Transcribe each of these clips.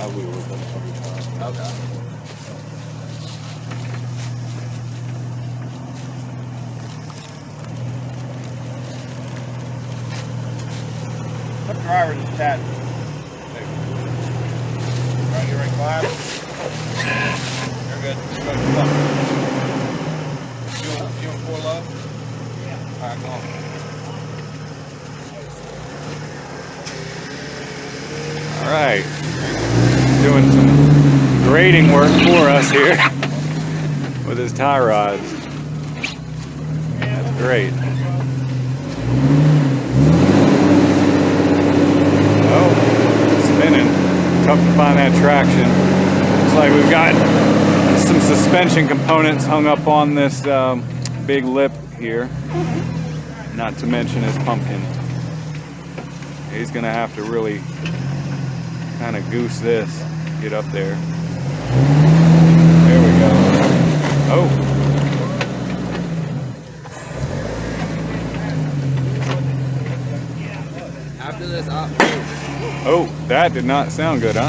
I wheel with them every time. Okay. What driver is that? Right, you're in class? You're good. You're good. Come on. You on 4 low? Yeah. Alright, come on. Alright. Doing some grading work for us here with his tie rods. That's great. Spinning. Tough to find that traction. Looks like we've got some suspension components hung up on this big lip here. Not to mention his pumpkin. He's gonna have to really kind of goose this, get up there. There we go. Oh. After this, Oh, that did not sound good, huh?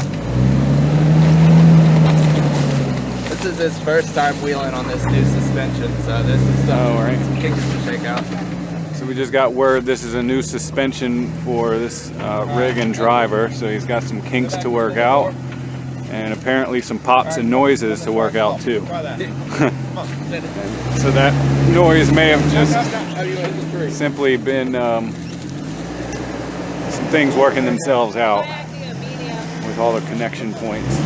this is his first time wheeling on this new suspension, so this is some kinks to shake out. So we just got word this is a new suspension for this rig and driver, so he's got some kinks to work out, and apparently some pops and noises to work out too. So that noise may have just simply been some things working themselves out with all the connection points.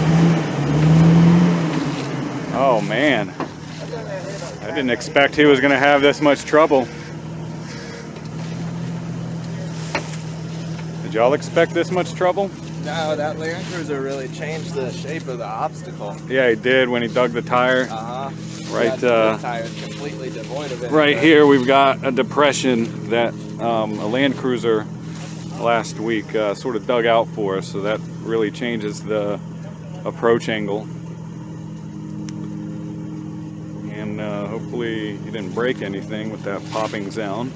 Oh man, I didn't expect he was going to have this much trouble. Did y'all expect this much trouble? No, that Land Cruiser really changed the shape of the obstacle. Yeah, he did when he dug the tire. Right, the tire's completely devoid of it. Right here we've got a depression that a Land Cruiser last week sort of dug out for us, so that really changes the approach angle. And hopefully he didn't break anything with that popping sound.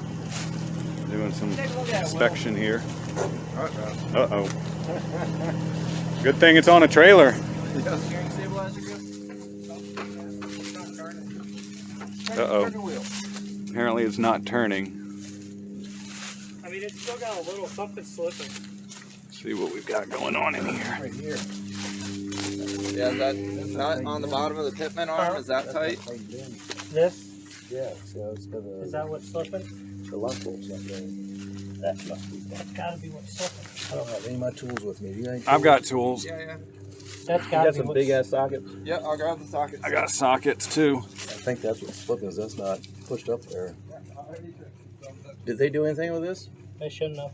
Doing some inspection here. Uh-oh. Good thing it's on a trailer. Uh-oh. Apparently it's not turning. I mean, it's still got a little something slipping. Let's see what we've got going on in here. Right here. Yeah, that nut on the bottom of the pitman arm, is that tight? This? Yeah, so it's got Is that what's slipping? the left bolt's not there. That must be. That's got to be what's slipping. I don't have any of my tools with me. Do you have any I've tools? got tools. Yeah. That's You got to got be some what's... big ass sockets? Yeah, I'll grab the socket. I got sockets too. I think that's what's flipping, is that's not pushed up there. Did they do anything with this? They shouldn't have.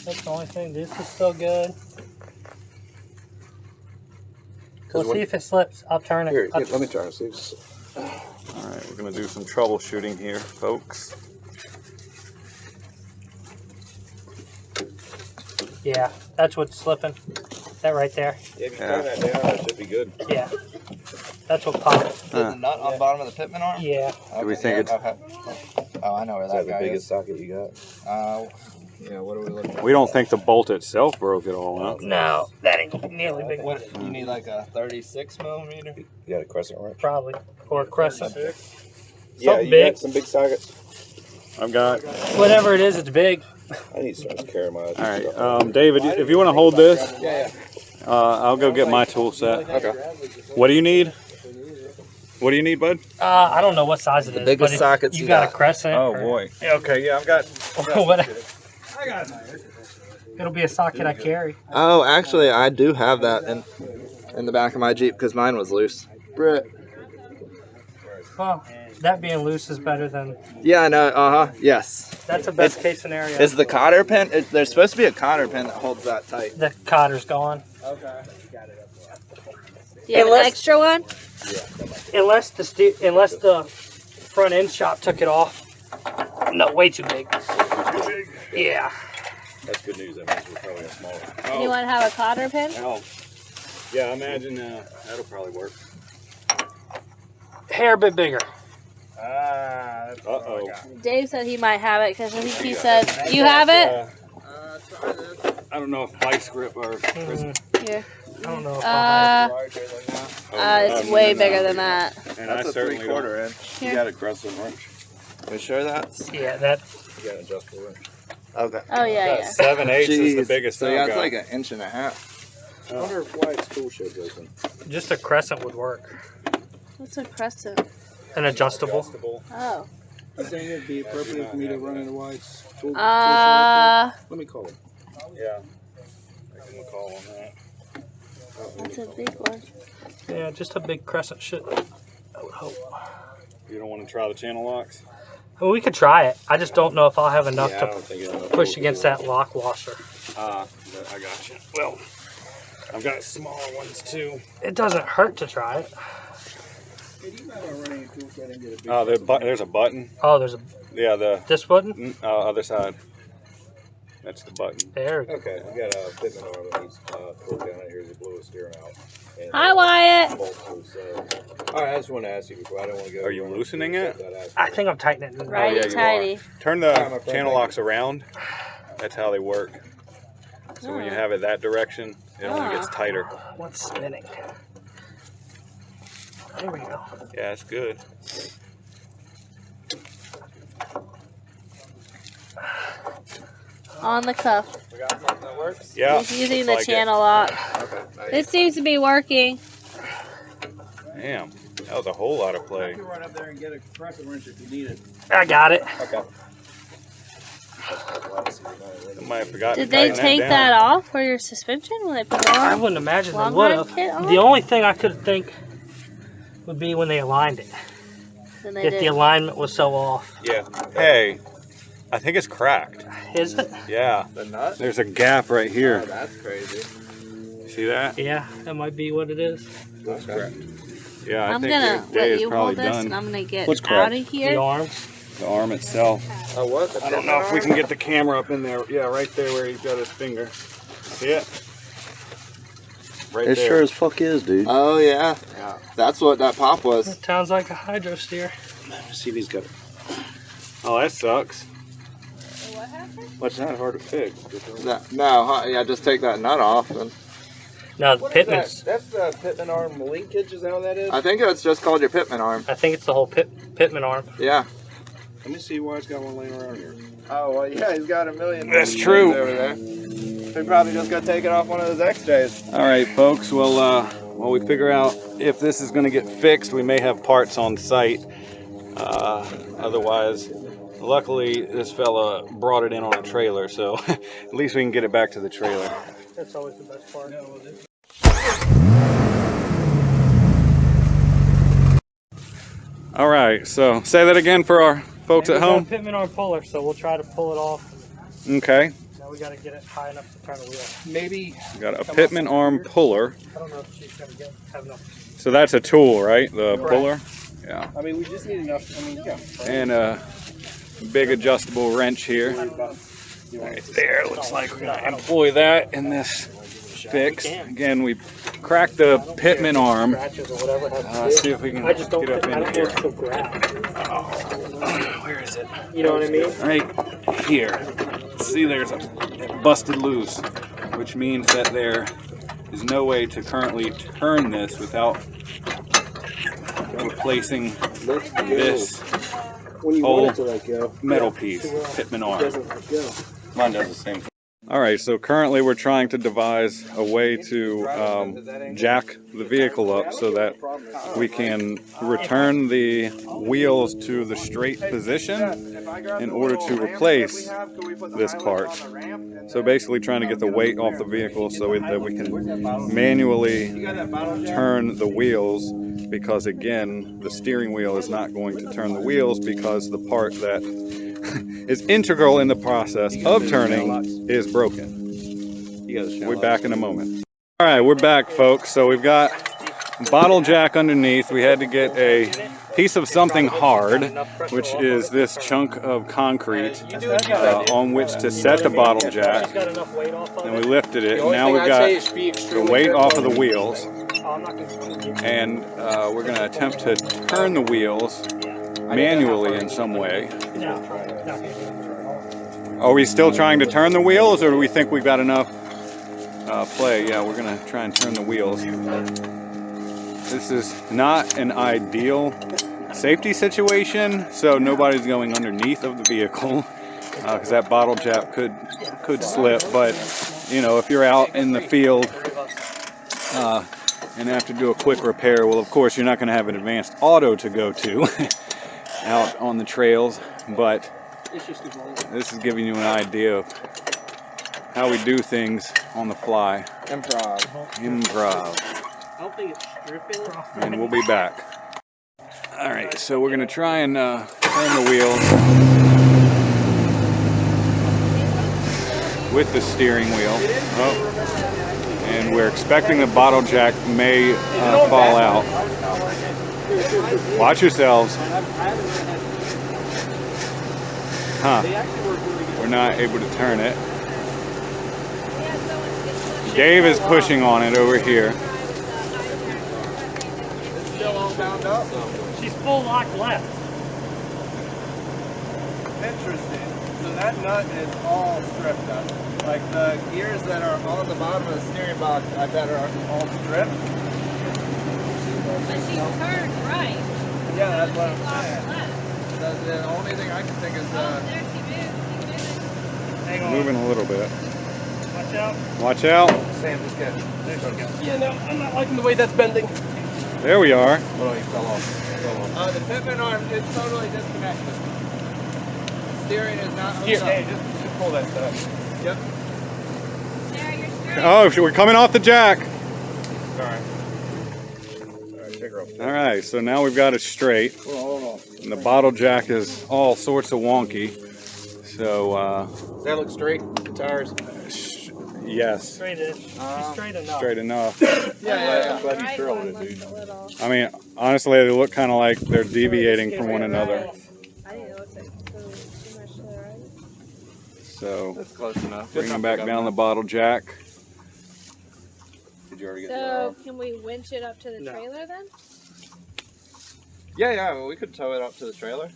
That's the only thing. This is still good. We'll see if it slips. I'll turn it. Here, let me try and see. Alright, we're going to do some troubleshooting here, folks. Yeah, that's what's slipping. That right there. Yeah, if you turn that down, that should be good. Yeah. That's what popped. The nut on the bottom of the pitman arm? Yeah. Do we think it's... Oh, I know where Is that that guy the biggest is. socket you got? Yeah, what are we looking at? We don't think the bolt itself broke it all out. No, that ain't nearly big. What, you need like a 36 millimeter? You got a crescent wrench? Probably. Or a crescent. Yeah, Something you big. got some big sockets? I've got... Whatever it is, it's big. I need to start carrying my... Alright, David, if you want to hold this, Yeah. I'll go get my tool set. Okay. What do you need? What do you need, bud? I don't know what size it is. biggest but if sockets you you got got. a crescent. Oh or- boy. Yeah, okay, yeah, I've got... Whatever. It'll be a socket I carry. Oh, actually, I do have that in the back of my Jeep because mine was loose. Brett. Well, that being loose is better than. Yeah, I know. Yes. That's a best case scenario. Is the cotter pin? There's supposed to be a cotter pin that holds that tight. The cotter's gone. Okay. You have an extra one? Unless the front end shop took it off. No, way too big. Yeah. That's good news, that means we're probably smaller. You want to have a cotter pin? Oh. Yeah, I imagine that'll probably work. Hair a bit bigger. Uh-oh. Dave said he might have it because I think he said, you have it? Try this. I don't know if vice grip or. Here. I don't know if I'll have Larger than that. It's way bigger than that. And That's I a certainly 3/4 inch. You got a crescent wrench. You sure that's? Yeah, that. You got an adjustable wrench. Okay. Oh yeah, yeah. 7/8 is the Jeez. biggest So thing yeah, I've it's got. like an inch and a half. I wonder why its tool shed's open. Just a crescent would work. What's a crescent? An adjustable. Oh. I think it'd be appropriate for me to run into why its tool Uh, Let me call him. Yeah. I can call on that. that's a big one. Yeah, just a big crescent should. I would hope. You don't want to try the channel locks? Well, we could try it. I just don't know if I'll have enough Yeah, I to don't think it'll push against that lock washer. I got you. Well, I've got smaller ones too. It doesn't hurt to try it. There's a button. Oh, there's a Yeah, this button. other side. That's the button. There. We go. Okay, we got a fitment arm that needs pulled down here to blow his steering out. And, Hi, Wyatt. bolts loose, so. Alright, I just want to ask you before I don't want to go. Are you loosening it? I think I'm tightening it. Righty yeah, you tighty. Turn the channel locks around. That's how they work. So when you have it that direction, it only gets tighter. What's spinning? There we go. Yeah, it's good. On the cuff. We got something that works? Yeah. He's using looks the like it. channel lock. Okay. Nice. It seems to be working. Damn, that was a whole lot of play. You can run up there and get a crescent wrench if you need it. I got it. Okay. I might have forgotten Did to they tighten take down. that off for your suspension when they put it I on? wouldn't imagine they Long would run have. kit on? The only thing I could think would be when they aligned it. Then they If the did. alignment was so off. Yeah. Hey, I think it's cracked. Is it? Yeah. The nut? There's a gap right Oh, here. that's crazy. See that? Yeah, that might be what it is. That's correct. Yeah, I I'm think gonna the day let is you probably hold this, done. and I'm gonna get What's out correct? of The here. arm. The arm itself. Oh, what? The I don't know if we can get the camera up in there. Yeah, right there where he's got his finger. See it? Right It there. sure as fuck is, dude. Oh, yeah. Yeah. That's what that pop was. It sounds like a hydro steer. Let's see if he's got it. Oh, that sucks. What happened? What's not hard to fix? No, huh, yeah, just take that nut off. And No, the Pitman's. That's the Pitman arm linkage, is that what that is? I think it's just called your Pitman arm. I think it's the whole Pitman arm. Yeah. Let me see why it's got one laying around here. Oh, well, yeah, he's got a million. That's things true. over there. We probably just got taken off one of those XJs. All right, folks. Well, while we figure out if this is going to get fixed, we may have parts on site. Otherwise, luckily, this fella brought it in on a trailer, so at least we can get it back to the trailer. That's always the best part. All right, so say that again for our folks at home. Pitman arm puller, so we'll try to pull it off. Okay, Now we got to get it high enough to turn the wheel. Maybe. we got a Pitman arm puller. I don't know if she's going to have enough. So that's a tool, right? The Correct. puller. Yeah, I mean, we just need enough. I mean, yeah. and a big adjustable wrench here. Right there. Looks like we're gonna employ that in this fix. Again, we cracked the Pitman arm. Scratches or whatever it has to do. See if we can I just don't get up think, I in don't here. know if she'll grab. Where is it? You know what I mean? Right here. See, there's a busted loose, which means that there is no way to currently turn this without replacing this When you whole want it to let go, metal piece, Pitman it arm. doesn't let go. Mine does the same thing. All right, so currently we're trying to devise a way to jack the vehicle up so that we can return the wheels to the straight position in order to replace this part. So basically trying to get the weight off the vehicle so that we can manually turn the wheels, because again, the steering wheel is not going to turn the wheels because the part that is integral in the process of turning is broken. We'll be back in a moment. All right, we're back, folks. So we've got a bottle jack underneath. We had to get a piece of something hard, which is this chunk of concrete on which to set the bottle jack. And we lifted it. And now we've got the weight off of the wheels. And we're going to attempt to turn the wheels manually in some way. Are we still trying to turn the wheels, or do we think we've got enough play, yeah, we're gonna try and turn the wheels. This is not an ideal safety situation, so nobody's going underneath of the vehicle because that bottle jack could slip. But you know, if you're out in the field and have to do a quick repair, well, of course, you're not going to have an advanced auto to go to out on the trails. But this is giving you an idea of how we do things on the fly. Improv. I don't think it's stripping. And we'll be back. All right, so we're gonna try and turn the wheels with the steering wheel. Oh. And we're expecting the bottle jack may fall out. Watch yourselves. Huh. We're not able to turn it. Dave is pushing on it over here. Still all bound up? She's full lock left. Interesting. So that nut is all stripped up. Like the gears that are on the bottom of the steering box, I bet are all stripped. But she turned right. Yeah, that's what I'm Lost saying. left. The only thing I can think is Oh, there she moved. She's moving. Hang on. Moving a little bit. Watch out. Watch out. Sam just get. There she goes. Yeah, no, I'm not liking the way that's bending. There we are. Oh, he fell off. The pitman arm is totally disconnected. Steering is not hooked Here, up. hey, just pull that stuff. Yep. There, you're straight. Oh, we're coming off the jack. Alright. Alright, take her up. All right, so now we've got it straight. Hold on. And the bottle jack is all sorts of wonky. So, Does that look straight? The tires? yes, Straight-ish. She's straight enough. straight enough. Yeah. Glad you Right trailed one it, looks dude. a little. I mean, honestly, they look kind of like they're deviating from one another. I think it looks like too much to the right. So, That's close enough. bringing back down the bottle jack. Did you already get So, can we winch it up to the No. trailer then? Yeah, well, we could tow it up to the trailer.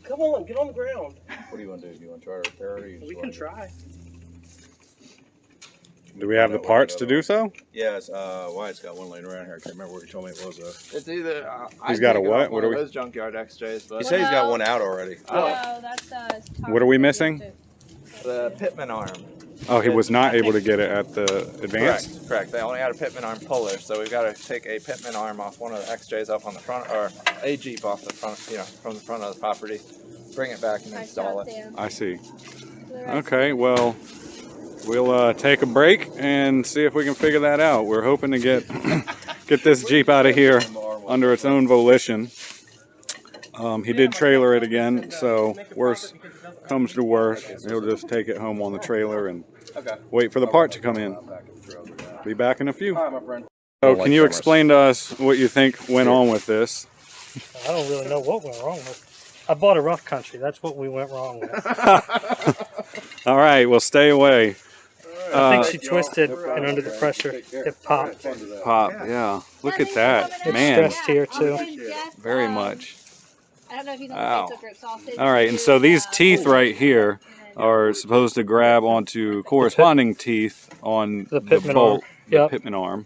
Come on, get on the ground. What do you want to do? Do you want to try to repair it? Or you We just can wanna- try. Do we have the parts to do so? Yeah, it's, Wyatt's got one laying around here. I can't remember what you told me it was. It's either. He's got a what? What What are are we- those junkyard XJs? But He said he's got one out already. No, that's What are we missing? the pitman arm. Oh, he was not able to get it at the advanced? Correct. They only had a pitman arm puller, so we've got to take a pitman arm off one of the XJs up on the front, or a Jeep off the front, from the front of the property, bring it back and install it. I see. Okay, well, we'll take a break and see if we can figure that out. We're hoping to get get this Jeep out of here under its own volition. He did trailer it again, so worst comes to worst, he'll just take it home on the trailer and wait for the part to come in. Be back in a few. So can you explain to us what you think went on with this? I don't really know what went wrong with it. I bought a rough country. That's what we went wrong with. All right, well, stay away. I think she twisted, and under the pressure, it popped. Pop, yeah. Look at that, It's man. stressed here too. Very much. I don't know if he's on Wow. the Facebook group, so I'll send All right, and so these teeth right here are supposed to grab onto corresponding teeth on The the pitman bolt, arm. the Yep. pitman arm,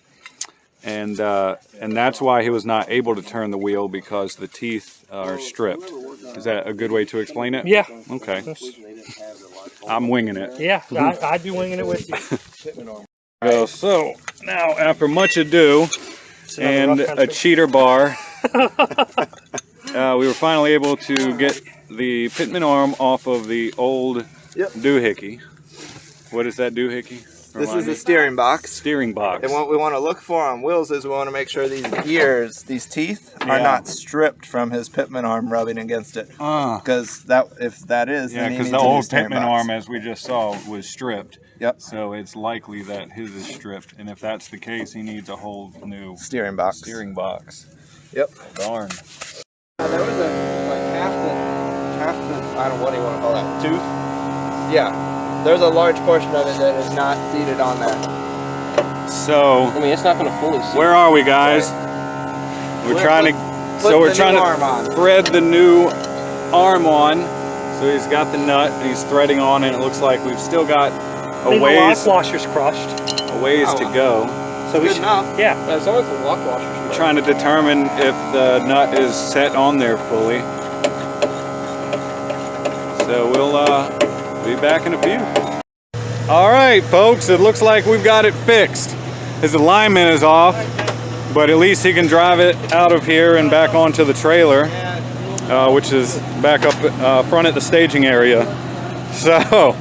and that's why he was not able to turn the wheel, because the teeth are stripped. Is that a good way to explain it? Yeah. Okay. I'm winging it. Yeah, I'd be winging it with you. So now, after much ado It's another and rough a country. cheater bar, we were finally able to get the pitman arm off of the old doohickey. What is that doohickey? This Remind is me. the steering box. Steering box. And what we want to look for on wheels is we want to make sure these gears, these teeth, are Yeah. not stripped from his pitman arm rubbing against it. Because if that is, Yeah, then he because needs the a new old steering pitman box. arm, as we just saw, was stripped. Yep. So it's likely that his is stripped, and if that's the case, he needs a whole new Steering box. steering box. Yep. Darn. There was half the, I don't know what do you want to call that, tooth? Yeah. There's a large portion of it that is not seated on there. So I mean, it's not going to fully see. where are we, guys? We're trying to. So we're trying to thread the new arm on. So he's got the nut and he's threading on, and it looks like we've still got I mean, the lock washer's crushed. a ways to go. So we Good should, enough. yeah. As long as the lock washer's We're trying to determine if the nut is set on there fully. So we'll be back in a few. All right, folks, it looks like we've got it fixed. His alignment is off, but at least he can drive it out of here and back onto the trailer, which is back up front at the staging area. So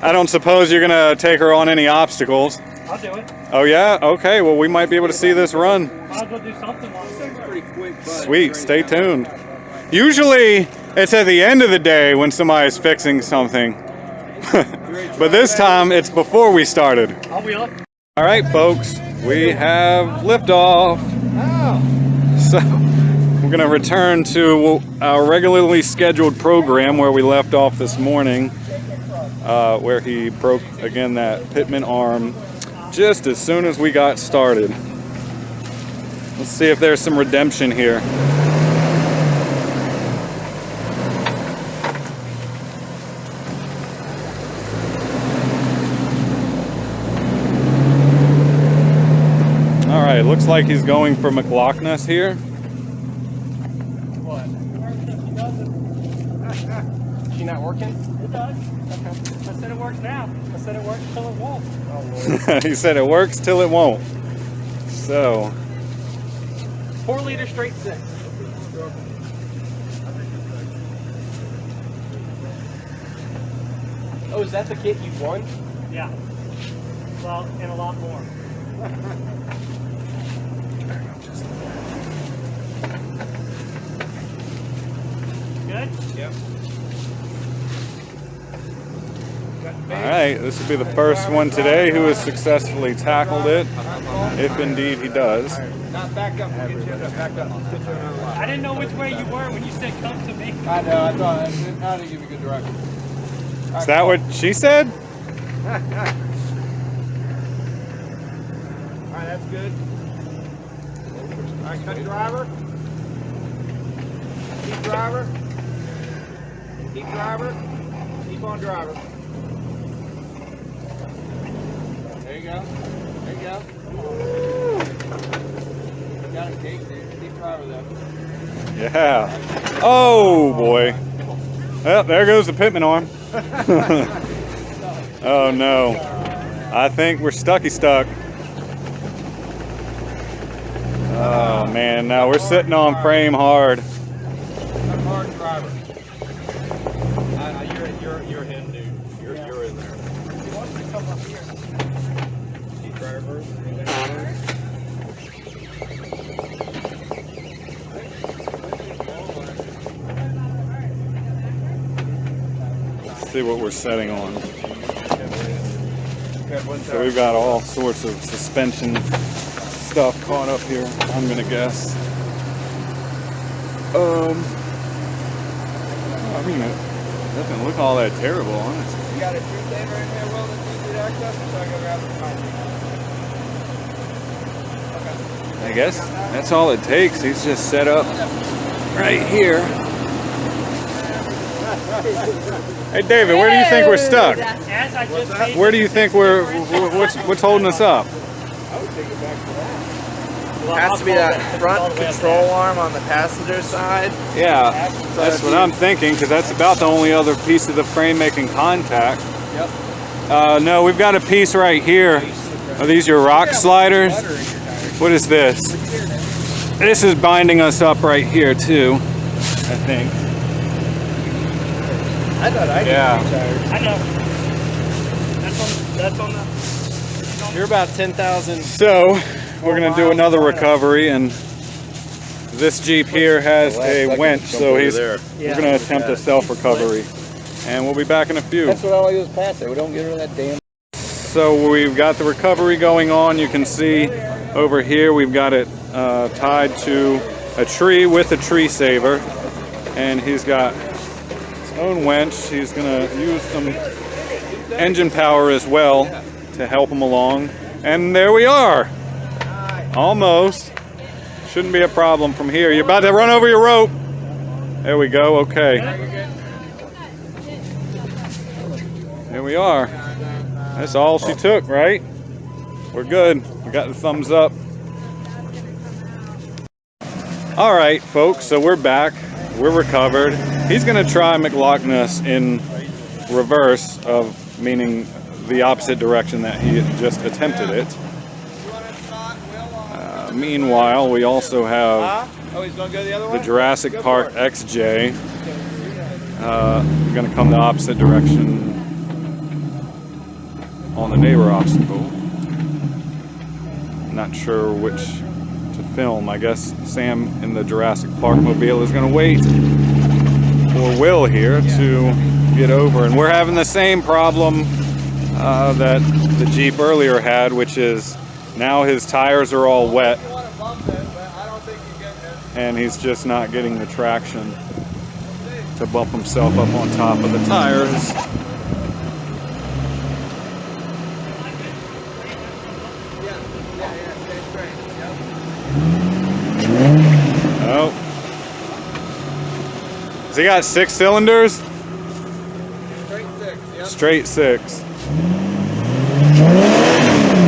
I don't suppose you're gonna take her on any obstacles. I'll do it. Oh yeah? Okay, well we might be able to see this run. Might as well do something while it's pretty quick. Sweet, stay tuned. Usually it's at the end of the day when somebody's fixing something. But this time it's before we started. I'll wheel it. All right, folks, we have liftoff. So we're gonna return to our regularly scheduled program where we left off this morning, where he broke again that pitman arm just as soon as we got started. Let's see if there's some redemption here. All right, looks like he's going for McLaughlin's here. What? She not working? It does. Okay. I said it works now. I said it works till it won't. Oh, Lord. He said it works till it won't. So 4 liter straight 6. Oh, is that the kit you won? Yeah. Well, and a lot more. Good? Yep. all right, this will be the first one today who has successfully tackled it, if indeed he does. Not back up. We'll get you back up. Let's get you another line. I didn't know which way you were when you said come to me. I know. I thought I didn't give you good direction. Is that what she said? All right, that's good. All right, cut driver. Keep driver. Keep driver. Keep on driver. There you go. There you go. You got it, Kate. Keep driver though. Yeah. Oh boy. Well, there goes the pitman arm. Oh no. I think we're stuck. Oh man, now we're sitting on frame hard. Hard driver. You're him, dude. You're in there. He wants to come up here. Keep driver. Let's see what we're setting on. So we've got all sorts of suspension stuff caught up here, I'm gonna guess. I mean, it doesn't look all that terrible, honestly. You got a tree saver in here, Will, that's easy to access, or should I go grab it behind you? Okay. I guess that's all it takes. He's just set up right here. Hey David, where do you think we're stuck? As I just made Where do you think we're, what's holding us up? I would take it back to that. Has to be that front control arm on the passenger side. Yeah, that's what I'm thinking, because that's about the only other piece of the frame making contact. Yep. No, we've got a piece right here. Are these your rock sliders? What is this? This is binding us up right here too, I think. I thought I could Yeah. I know. That's on the. You're about 10,000. So, we're gonna do another recovery, and this Jeep here has a winch, so we're gonna attempt a self-recovery. And we'll be back in a few. That's what I like to do is pass it. We don't get rid of that damn. So we've got the recovery going on. You can see over here we've got it tied to a tree with a tree saver, and he's got his own winch. He's gonna use some engine power as well to help him along. And there we are. Almost. Shouldn't be a problem from here. You're about to run over your rope. There we go. Okay. There we are. That's all she took, right? We're good. We got the thumbs up. All right, folks, so we're back. We're recovered. He's gonna try McLaughlin's in reverse, meaning the opposite direction that he just attempted it. Meanwhile, we also have the Jurassic Park XJ. We're gonna come the opposite direction on the neighbor obstacle. Not sure which to film. I guess Sam in the Jurassic Park mobile is gonna wait for Will here to get over. And we're having the same problem that the Jeep earlier had, which is now his tires are all wet and he's just not getting the traction to bump himself up on top of the tires. Oh. Has he got 6 cylinders? Straight 6.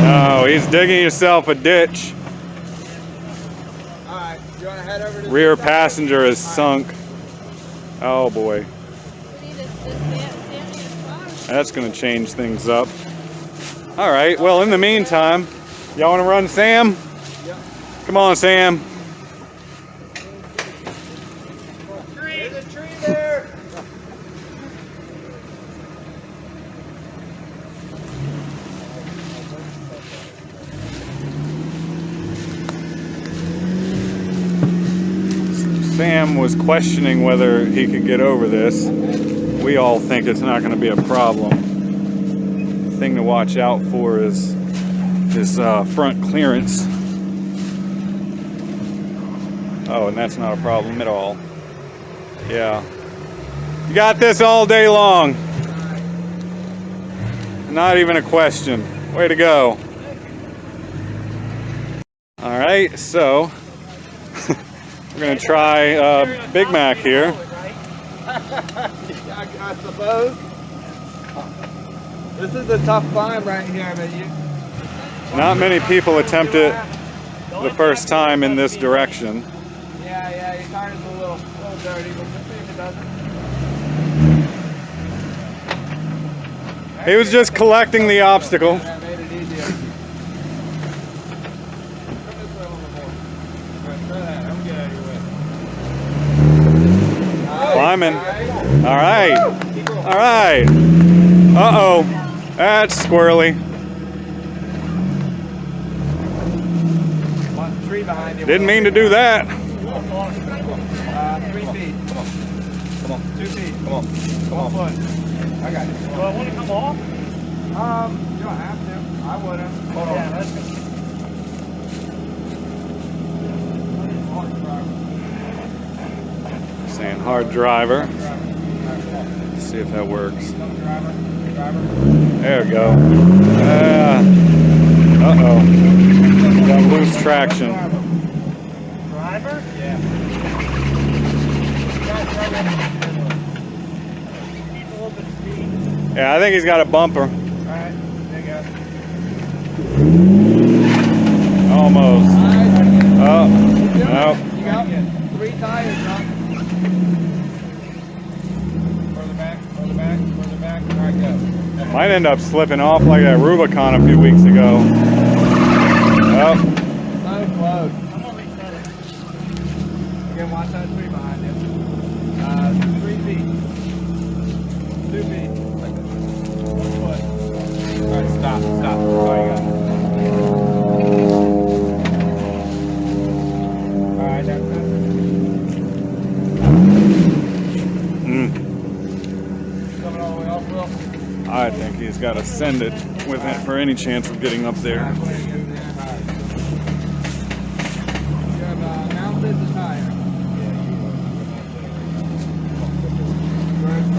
Oh, he's digging himself a ditch. Alright, you want to head over to Rear passenger is sunk. Oh boy. That's going to change things up. All right, well, in the meantime, y'all want to run Sam? Yep. Come on, Sam. There's a tree there! Sam was questioning whether he could get over this. We all think it's not going to be a problem. The thing to watch out for is his front clearance. Oh, and that's not a problem at all. Yeah. You got this all day long. Not even a question. Way to go. All right, so we're gonna try Big Mac here. I suppose. This is a tough climb right here, but you... Not many people attempt it the first time in this direction. Yeah, your tire's a little dirty, but let's see if it doesn't. He was just collecting the obstacle. That made it easier. Come this way a little more. Alright, try that. I'm get out of your way. Climbing. All right. All right. Uh-oh. That's squirrely. Tree behind you. Didn't mean to do that. 3 feet. Come on. 2 feet. Come on. Come on. Foot. I got it. Do I want to come off? You don't have to. I wouldn't. Hold on. Yeah, that's good. Saying hard driver. Let's see if that works. There we go. Uh-oh. Got loose traction. Driver? Yeah. Keep a little bit of speed. Yeah, I think he's got a bumper. Alright. There you go. Almost. Oh, no. You got 3 tires up. Further back. Alright, go. Might end up slipping off like that Rubicon a few weeks ago. Oh, So close. I'm gonna make that. Again, watch that tree behind you. 3 feet. 2 feet. Like this. 1 foot. Alright, stop. Oh, you got it. Alright, that's it. Coming all the way off, Will. I think he's got to send it with it for any chance of getting up there. Alright, put it in there. Alright. You have mounted the tire.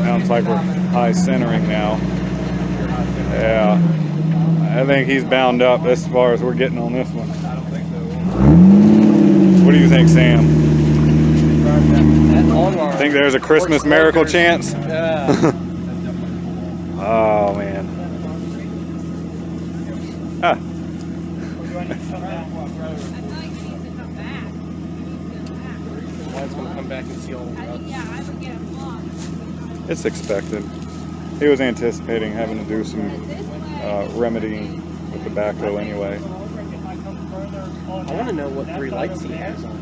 Sounds like we're high centering now. Yeah. I think he's bound up as far as we're getting on this one. I don't think so. What do you think, Sam? That Think there's a Christmas miracle chance? Yeah. Oh, man. I feel like he needs to come back. Mine's gonna come back and seal the ruts. Yeah, I would get him lost. It's expected. He was anticipating having to do some remedying with the backhoe anyway. I want to know what 3 lights he has on.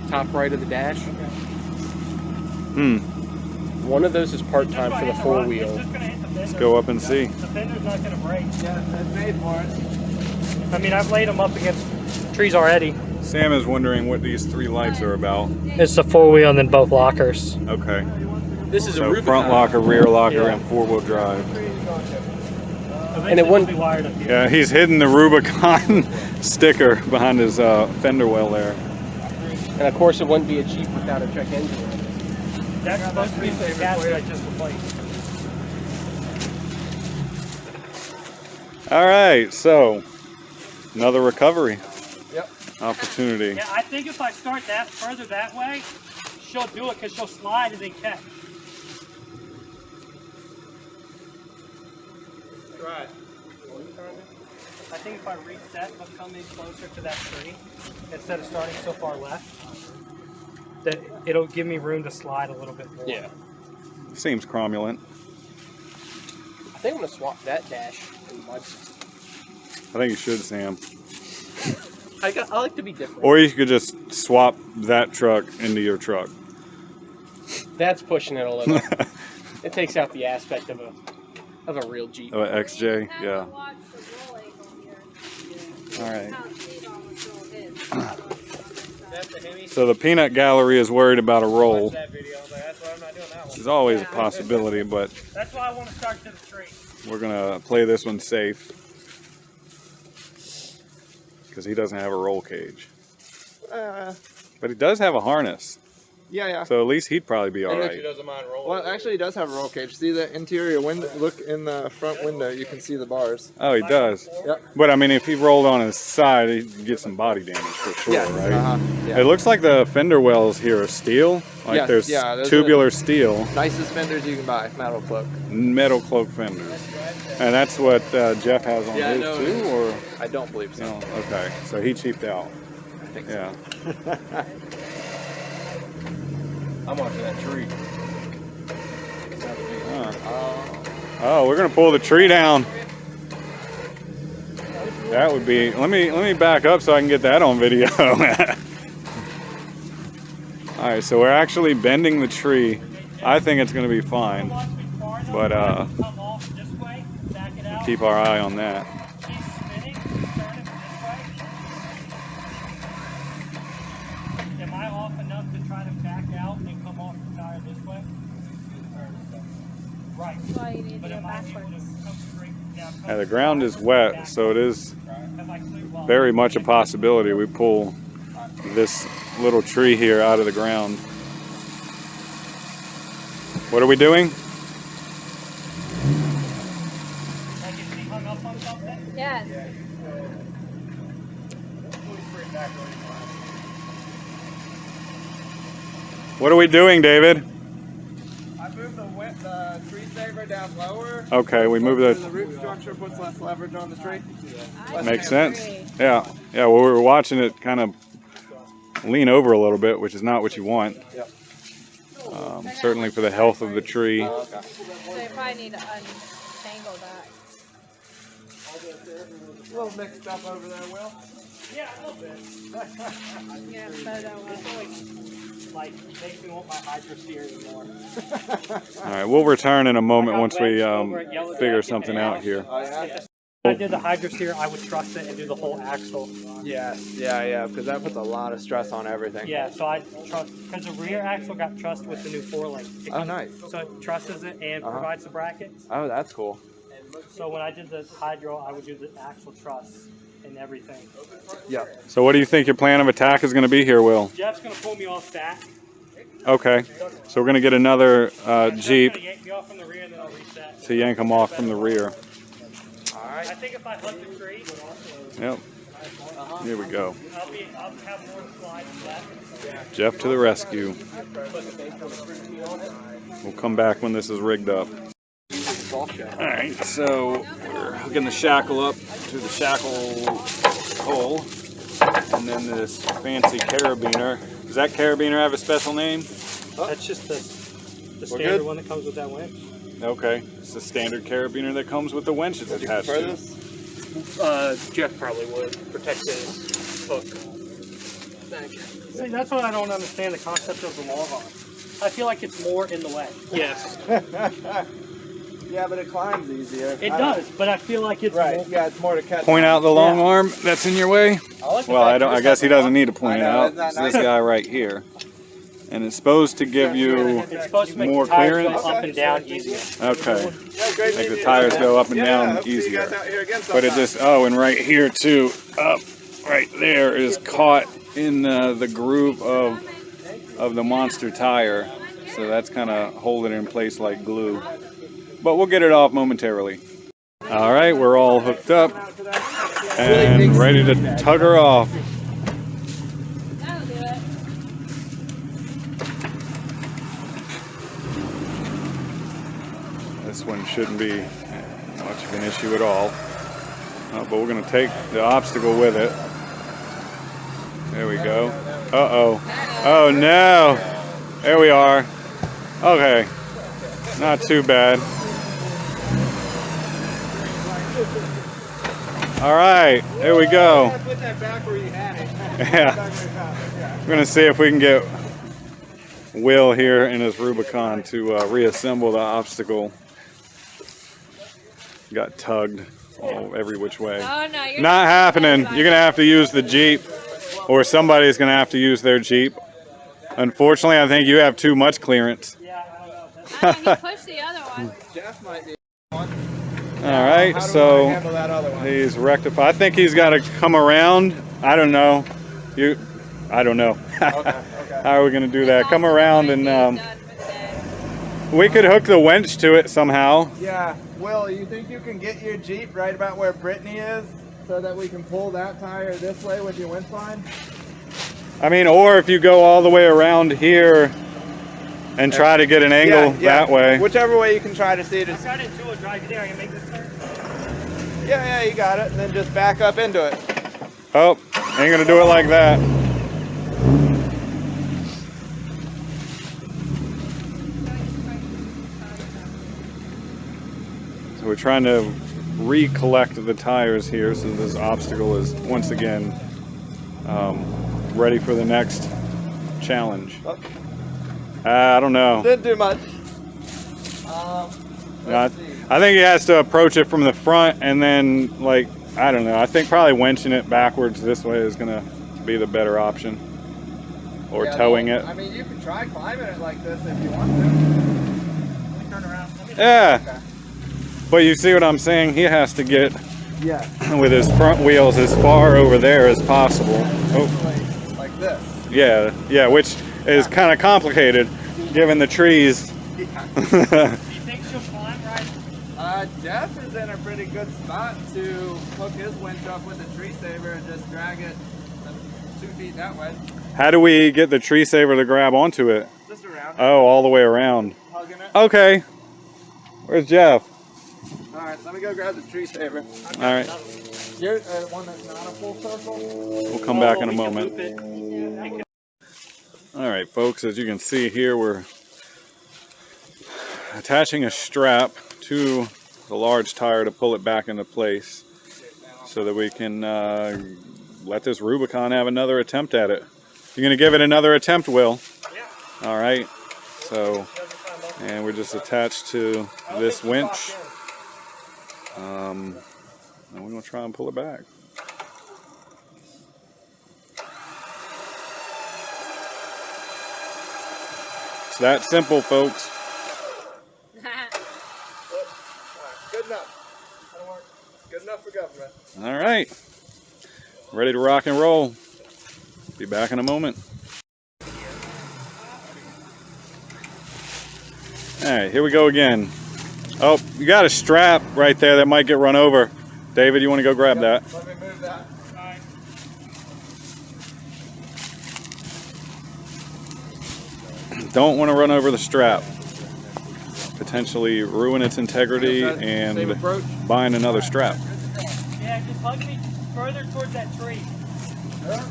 Top right of the dash. One of those is part-time for the 4-wheel. Let's go up and see. The fender's not going to break. Yeah, that's made for it. I mean, I've laid them up against trees already. Sam is wondering what these 3 lights are about. It's the 4-wheel and then both lockers. Okay. This is a So Rubicon. front locker, rear locker, and 4-wheel drive. And it wouldn't be wired up here. Yeah, he's hidden the Rubicon sticker behind his fender well there. And of course, it wouldn't be a Jeep without a check engine. That's supposed to be the gasket I just replaced. All right, so another recovery Yep. opportunity. Yeah, I think if I start that further that way, she'll do it because she'll slide and then catch. Right. I think if I reset, it'll come in closer to that tree instead of starting so far left. That it'll give me room to slide a little bit more. Yeah. Seems cromulent. I think I'm gonna swap that dash and mud. I think you should, Sam. I like to be different. Or you could just swap that truck into your truck. That's pushing it a little. It takes out the aspect of a real Jeep. Oh, XJ, yeah. Watch the rolling on here. All right. How Steve almost rolled his. So the peanut gallery is worried about a roll, That video, I was like, that's why I'm not doing that which one. is always a possibility, but That's why I want to start to the tree. we're gonna play this one safe because he doesn't have a roll cage, but he does have a harness. Yeah. So at least he'd probably be all She right. doesn't mind rolling. Well, actually, he does have a roll cage. See the interior window? Look in the front window. You can see the bars. Oh, he does. Yep. But I mean, if he rolled on his side, he'd get some body damage for sure, Yeah. right? Yeah. It looks like the fender wells here are steel. Like Yes, there's yeah, those are- tubular steel, Nicest fenders you can buy. Metal cloak. metal cloak fenders. And that's what Jeff has on Yeah, I his know. too, or? I don't believe so. No, okay, so he cheaped out. I think so. Yeah. I'm watching that tree. Oh, we're gonna pull the tree down. That would be. Let me back up so I can get that on video. All right, so we're actually bending the tree. I think it's gonna be fine, but Come off this way, back it out. keep our eye on that. Keep spinning, turn it this way. Am I off enough to try to back out and come off the tire this way? Right. That's why you need to But go am I able to backwards. come straight down? Yeah, the ground is wet, so it is Have I cleared well? very much a possibility we pull this little tree here out of the ground. What are we doing? Like if he hung up on something? Yes. What are we doing, David? I moved the tree saver down lower. Okay, we move The the. root structure puts less leverage on the tree. Makes sense. Yeah, yeah. Well, we were watching it kind of lean over a little bit, which is not what you want. Yep. Certainly for the health of the tree. So you probably need to untangle that. A little mixed up over there, Will. Yeah, a little bit. Yeah, photo Like, makes me want my hydro steering more. All right, we'll return in a moment once we figure something out here. Oh, yeah? If I did the hydro steer, I would trust it and do the whole axle. Yes. Yeah, because that puts a lot of stress on everything. Yeah, so I trust, because the rear axle got trussed with the new 4-link. Oh, nice. So it trusses it and provides the brackets. Oh, that's cool. So when I did the hydro, I would do the axle truss and everything. Yeah. So what do you think your plan of attack is going to be here, Will? Jeff's going to pull me off back. Okay, so we're going to get another Jeff's Jeep going to yank me off from the rear and then I'll reset. to yank them off from the rear. I think if I hug the tree, Yep, here we go. I'll have more slide left. Jeff to the rescue. We'll come back when this is rigged up. All right, so we're hooking the shackle up to the shackle hole, and then this fancy carabiner. Does that carabiner have a special name? That's just the standard one that comes with that winch. Okay, it's the standard carabiner that comes with the winches attached to it. Jeff probably would protect his hook. See, that's what I don't understand, the concept of the long arm. I feel like it's more in the way. Yes. Yeah, but it climbs easier. It does, but I feel like it's Right. more. Yeah, it's more to catch. Point out the long arm that's in your way. Well, I guess he doesn't need to point it out. Isn't that It's this guy right here, and it's supposed to give you It's supposed to make more the tires clearance. go up and down easier. Okay, Yeah, great make the meeting tires you. go up and Yeah, down hope to see you easier. guys out here again But it sometime. just, oh, and right here too, up right there is caught in the groove of the monster tire. So that's kind of holding it in place like glue. But we'll get it off momentarily. All right, we're all hooked up and ready to tug her off. That'll do it. This one shouldn't be much of an issue at all. But we're gonna take the obstacle with it. There we go. Uh-oh. Oh no. There we are. Okay. Not too bad. All right, there we go. Put that back where you had it. Yeah. We're gonna see if we can get Will here in his Rubicon to reassemble the obstacle. Got tugged every which way. Oh no, you're Not happening. You're gonna have to use the Jeep, or somebody's gonna have to use their Jeep. Unfortunately, I think you have too much clearance. You push the other one. Jeff might be. All right, How do I so handle that other one? he's rectified. I think he's got to come around. I don't know. I don't know. Okay. How are we gonna do that? Come around and Done for the day. we could hook the winch to it somehow. Yeah. Will, you think you can get your Jeep right about where Brittany is so that we can pull that tire this way with your winch line? I mean, or if you go all the way around here and try to get an angle that way. Whichever way you can try to see it. I got it to a drive there. I can make this turn. Yeah, you got it. And then just back up into it. Oh, ain't gonna do it like that. So we're trying to recollect the tires here so this obstacle is once again ready for the next challenge. Oh. I don't know. Didn't do much. I think he has to approach it from the front and then, like, I don't know. I think probably winching it backwards this way is gonna be the better option. Or towing it. I mean, you can try climbing it like this if you want to. Turn around. Yeah. Okay. But you see what I'm saying? He has to get Yeah. with his front wheels as far over there as possible. Oh, Like this. yeah, which is kind of complicated given the trees. Do you think she'll climb right? Jeff is in a pretty good spot to hook his winch up with a tree saver and just drag it 2 feet that way. How do we get the tree saver to grab onto it? Just around. Oh, all the way around. Hugging it. Okay. Where's Jeff? Alright, let me go grab the tree saver. All right. You're one that's not a full circle? We'll come back in a moment. All right, folks, as you can see here, we're attaching a strap to the large tire to pull it back into place so that we can let this Rubicon have another attempt at it. You're gonna give it another attempt, Will? Yeah. All right, so, and we're just attached to this winch. And we're gonna try and pull it back. It's that simple, folks. Good enough. That'll work. Good enough for government. All right, ready to rock and roll. Be back in a moment. All right, here we go again. Oh, you got a strap right there that might get run over. David, you want to go grab that? Let me move that. Don't want to run over the strap potentially ruin its integrity and buying another strap. Yeah, just hug me further towards that tree. Sure.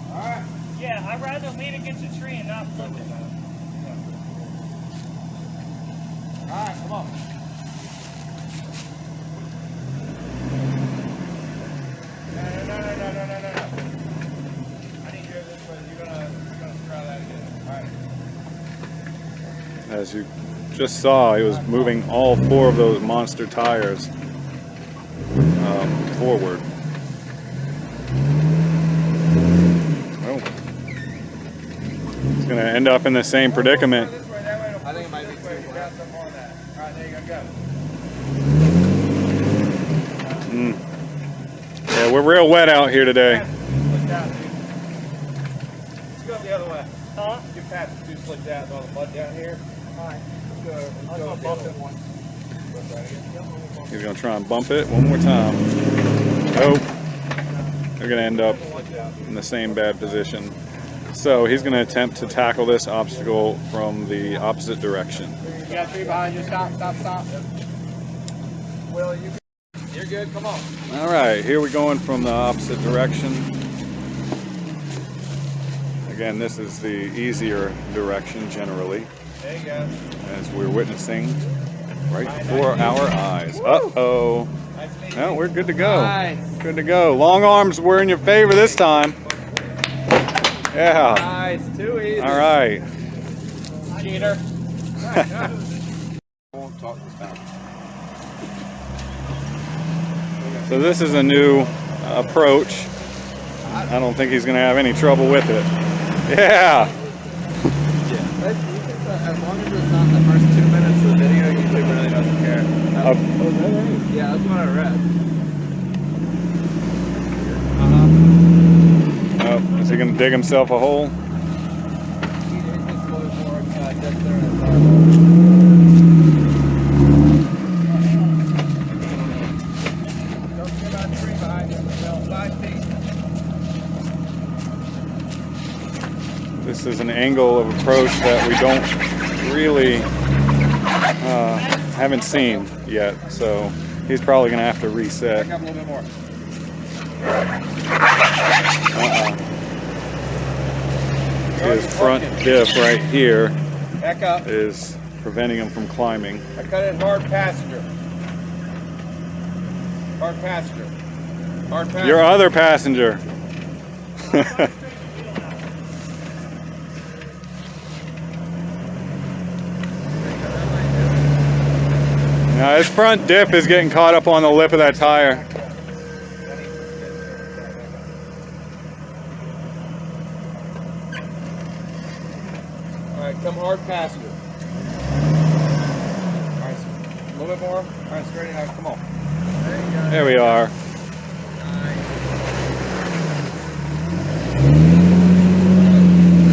Alright. Yeah, I'd rather lean against the tree and not flip it. Alright, come on. No. I need you this way. You're gonna try that again. Alright. As you just saw, he was moving all 4 of those monster tires forward. Oh. He's going to end up in the same predicament. I think it might be too wide. Got some more of that. Alright, there you go. Yeah, we're real wet out here today. Slick down, dude. Let's go the other way. Huh? Your path is too slicked out with all the mud down here. Alright, let's go the other one. He's going to try and bump it one more time. Oh, they're going to end up in the same bad position. So he's going to attempt to tackle this obstacle from the opposite direction. You got 3 behind you. Stop. Will, you're good. Come on. All right, here we're going from the opposite direction. Again, this is the easier direction generally, There you go. as we're witnessing right before our eyes. Uh-oh. Nice to meet you. No, we're good to go. Nice. Good to go. Long arms were in your favor this time. Yeah. Nice. Too easy. All right. Cheater. Won't talk this time. So this is a new approach. I don't think he's going to have any trouble with it. Yeah. As long as it's not the first 2 minutes of the video, YouTube really doesn't care. Yeah, that's what I read. Oh, is he going to dig himself a hole? This is an angle of approach that we don't really haven't seen yet, so he's probably going to have to reset. Back up a little bit more. His front diff right here Back up. is preventing him from climbing. I cut it hard passenger. Hard passenger. Hard passenger. Your other passenger. Now his front diff is getting caught up on the lip of that tire. Alright, come hard passenger. Alright, a little bit more. Alright, straighten out. Come on. There you go. There we are.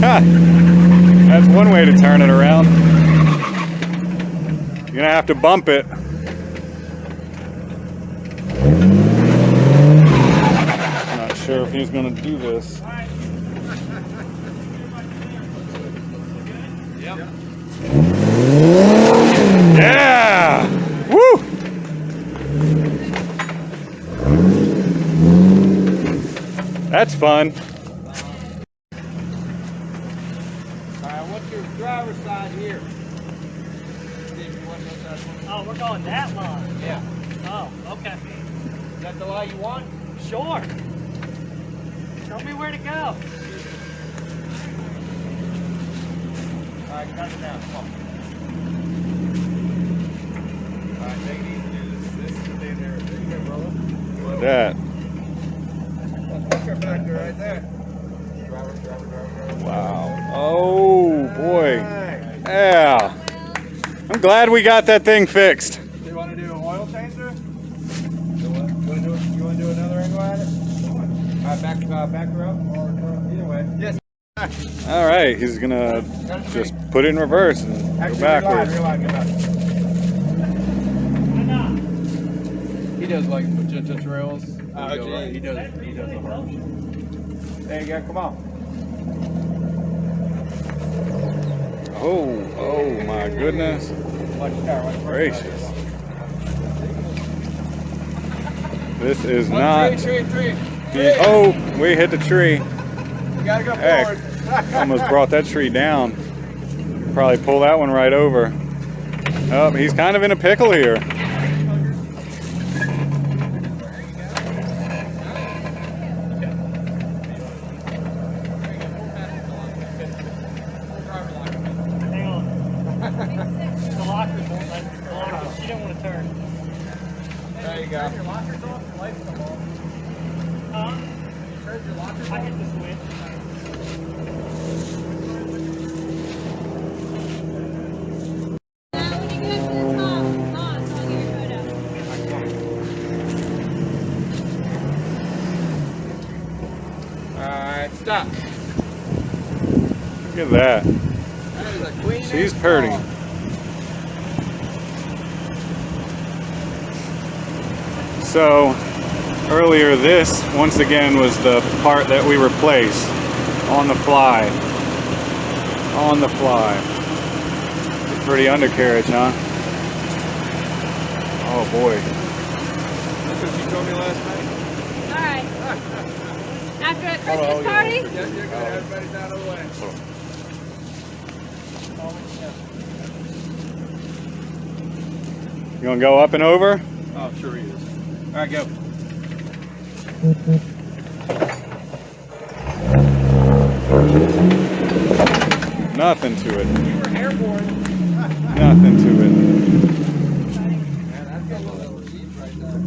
Ha! That's one way to turn it around. You're gonna have to bump it. Not sure if he's gonna do this. Yep. Yeah! Woo! That's fun. Alright, what's your driver's side here? Oh, we're going that line. Yeah. Oh, okay. Is that the line you want? Sure. Tell me where to go. Alright, cut it down. Come on. Alright, take it easy. This is the thing there. There you go, brother. That. That's your factor right there. Driver. Wow. Oh boy. Alright. Yeah. I'm glad we got that thing fixed. Do you want to do an oil changer? You want to do another angle at it? Back her up or either way. Yes. All right, he's gonna just put it in reverse and go backwards. He does like magenta trails. He does the hard. There you go. Come on. Oh my goodness. Gracious. This is not. Tree. Oh, we hit the tree. We gotta go Heck, forward. almost brought that tree down. Probably pull that one right over. Oh, he's kind of in a pickle here. Hang on. The lockers won't let me. She didn't want to turn. There you go. Your lockers off, your lights come on. Turn your lockers. I hit the switch. Now when you get to the top, so I'll get your photo. Alright, stop. Look at that. That is a queen. She's pretty. So earlier this, once again, was the part that we replaced on the fly. On the fly. Pretty undercarriage, huh? Oh boy. That's what you told me last night. Alright. After a Christmas party? Yes, you're good. Everybody's out of the way. You gonna go up and over? Oh, sure he is. Alright, go. Nothing to it. You were airborne. Nothing to it. Man, that's got a little Jeep right there.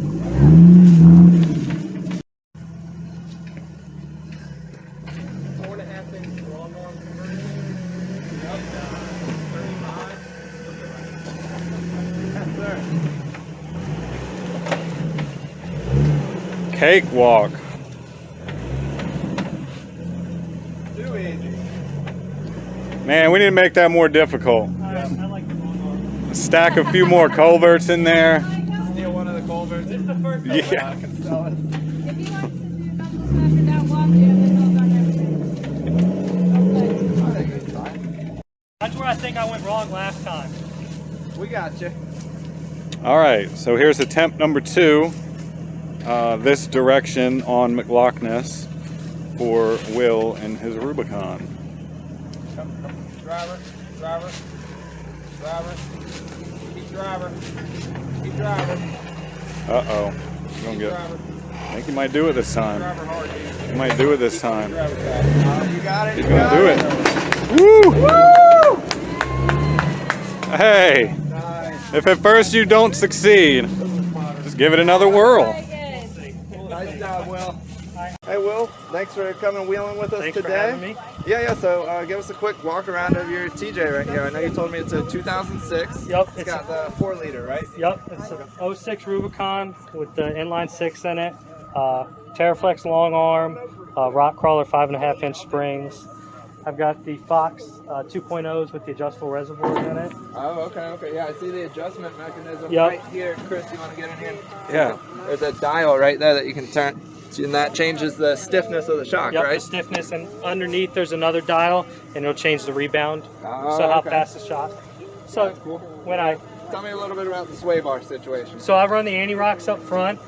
4.5 inch long arm conversion. Yep. 35. Yes, sir. Cakewalk. Too easy. Man, we need to make that more difficult. I like the long arm. Stack a few more culverts in there. Steal one of the culverts. This is the first time. Yeah. I can sell it. If he wants to do a couple steps without walking, then he'll done everything. I think it's fine. That's where I think I went wrong last time. We got you. All right, so here's attempt number 2. This direction on McLoughness for Will and his Rubicon. Come. Driver. Keep driver. Uh-oh. Gonna get. Driver. I think he might do it this time. Driver hard, dude. He might do it this time. Driver fast. You got it. He's You gonna got do it. Woo! Hey, Nice. if at first you don't succeed, just give it another whirl. Very good. Nice job, Will. Hey, Will. Thanks for coming wheeling with us Thanks today. for having me. Yeah. So, give us a quick walk around of your TJ right here. I know you told me it's a 2006. Yep, It's got the 4-liter, right? Yep, it's a 06 Rubicon with the inline 6 in it. Terraflex long arm, rock crawler 5.5 inch springs. I've got the Fox 2.0s with the adjustable reservoirs in it. Oh, okay. Yeah, I see the adjustment mechanism Yep. right here. Chris, you want to get in here? Yeah. There's a dial right there that you can turn, and that changes the stiffness of the shock, Yep, right? the stiffness, and underneath there's another dial, and it'll change the rebound. Oh, So how okay. fast the shot. So That's cool. when I Tell me a little bit about the sway bar situation. So I run the anti-rocks up front.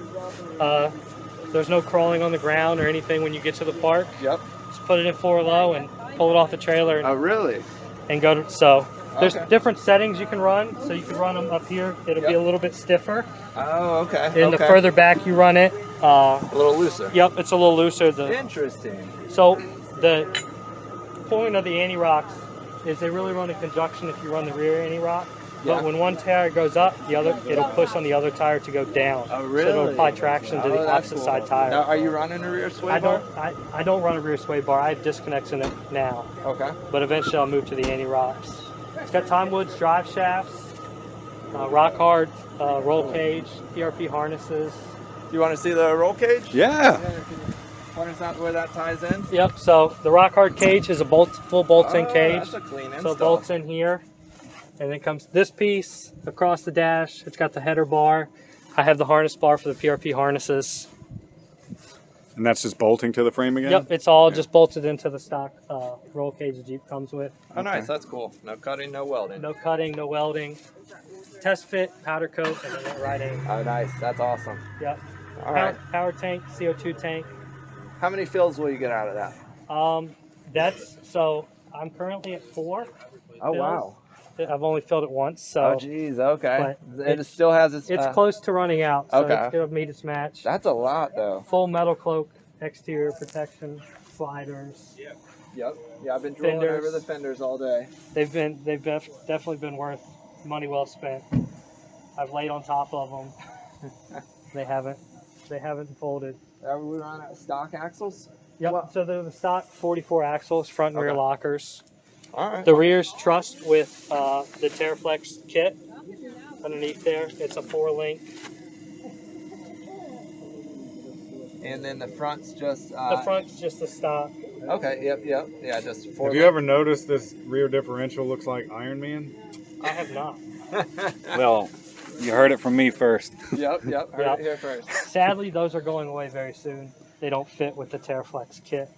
There's no crawling on the ground or anything when you get to the park. Yep. Just put it in 4 low and pull it off the trailer and, Oh, really? and go to, so there's Okay. different settings you can run. So you can run them up here. It'll be Yep. a little bit stiffer. Oh, okay. And the further back you run it, a little looser. yep, it's a little looser. Interesting. So the point of the anti-rocks is they really run in conjunction if you run the rear anti-rock. Yeah. But when one tire goes up, the other it'll push on the other tire to go down. Oh, So really? it'll apply traction to the that's opposite cool. side tire. Now, are you running a rear sway I bar? don't run a rear sway bar. I have disconnects in it now, Okay. but eventually I'll move to the anti-rocks. It's got Time Woods drive shafts, rock hard roll cage, PRP harnesses. You want to see the roll cage? Yeah. Can you point us out where that ties in? Yep. So the rock hard cage is a full bolts-in cage. That's a clean So install. it bolts in here, and then comes this piece across the dash. It's got the header bar. I have the harness bar for the PRP harnesses. And that's just bolting to the frame again? Yep, it's all just bolted into the stock roll cage the Jeep comes with. Oh, nice. That's cool. No cutting, no welding. No cutting, no welding. test fit, powder coat, and then went right in. Oh, nice. That's awesome. Yep. All right. Power tank, CO2 tank. How many fills will you get out of that? So I'm currently at 4. Oh, fills. wow. I've only filled it once, so. Oh, geez. Okay. But And it still has its. It's close to running out, so Okay. it's gonna meet its match. That's a lot, though. Full metal cloak, exterior protection, sliders. Yep. Yeah, I've been drilling Fenders. over the fenders all day. They've definitely been worth money well spent. I've laid on top of them. They haven't folded. Are we run out of stock axles? Yep. Well- So they're the stock 44 axles, front and rear Okay. lockers. All right. The rear's trussed with the TerraFlex kit underneath there. It's a 4-link. And then the front's just. The front's just the stock. Okay. Yep. Yeah, just 4. Have you ever noticed this rear differential looks like Iron Man? I have not. Well, you heard it from me first. Yep. Heard Yep. it here first. Sadly, those are going away very soon. They don't fit with the TerraFlex kit.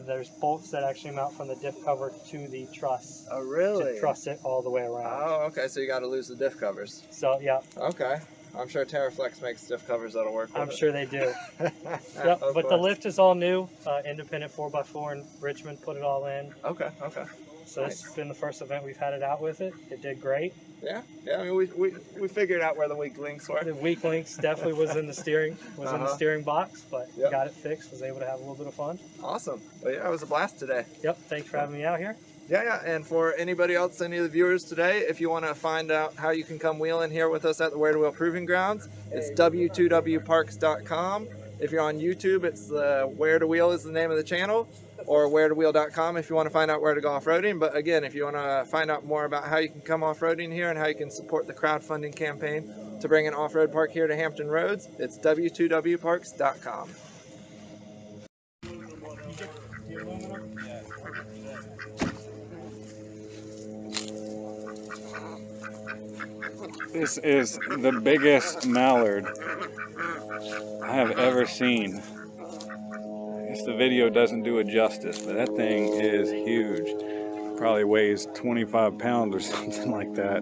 There's bolts that actually mount from the diff cover to the truss. Oh, really? To truss it all the way around. Oh, okay. So you got to lose the diff covers. So, yeah, Okay. I'm sure TerraFlex makes diff covers that'll work. I'm with sure they do. it. Yep, Of but the course. lift is all new. Independent 4x4 in Richmond put it all in. Okay. So this has been the first event we've had it out with it. It did great. Yeah. I mean, we figured out where the weak links were. The weak links definitely was in the steering box, but Yep. got it fixed. Was able to have a little bit of fun. Awesome. Well, yeah, it was a blast today. Yep, thanks for having me out here. Yeah. And for anybody else, any of the viewers today, if you want to find out how you can come wheeling here with us at the Where2Wheel Proving Grounds, it's W2WParks.com. If you're on YouTube, it's Where2Wheel is the name of the channel, or Where2Wheel.com if you want to find out where to go off-roading. But again, if you want to find out more about how you can come off-roading here and how you can support the crowdfunding campaign to bring an off-road park here to Hampton Roads, it's W2WParks.com. This is the biggest mallard I have ever seen. I guess the video doesn't do it justice, but that thing is huge. Probably weighs 25 pounds or something like that.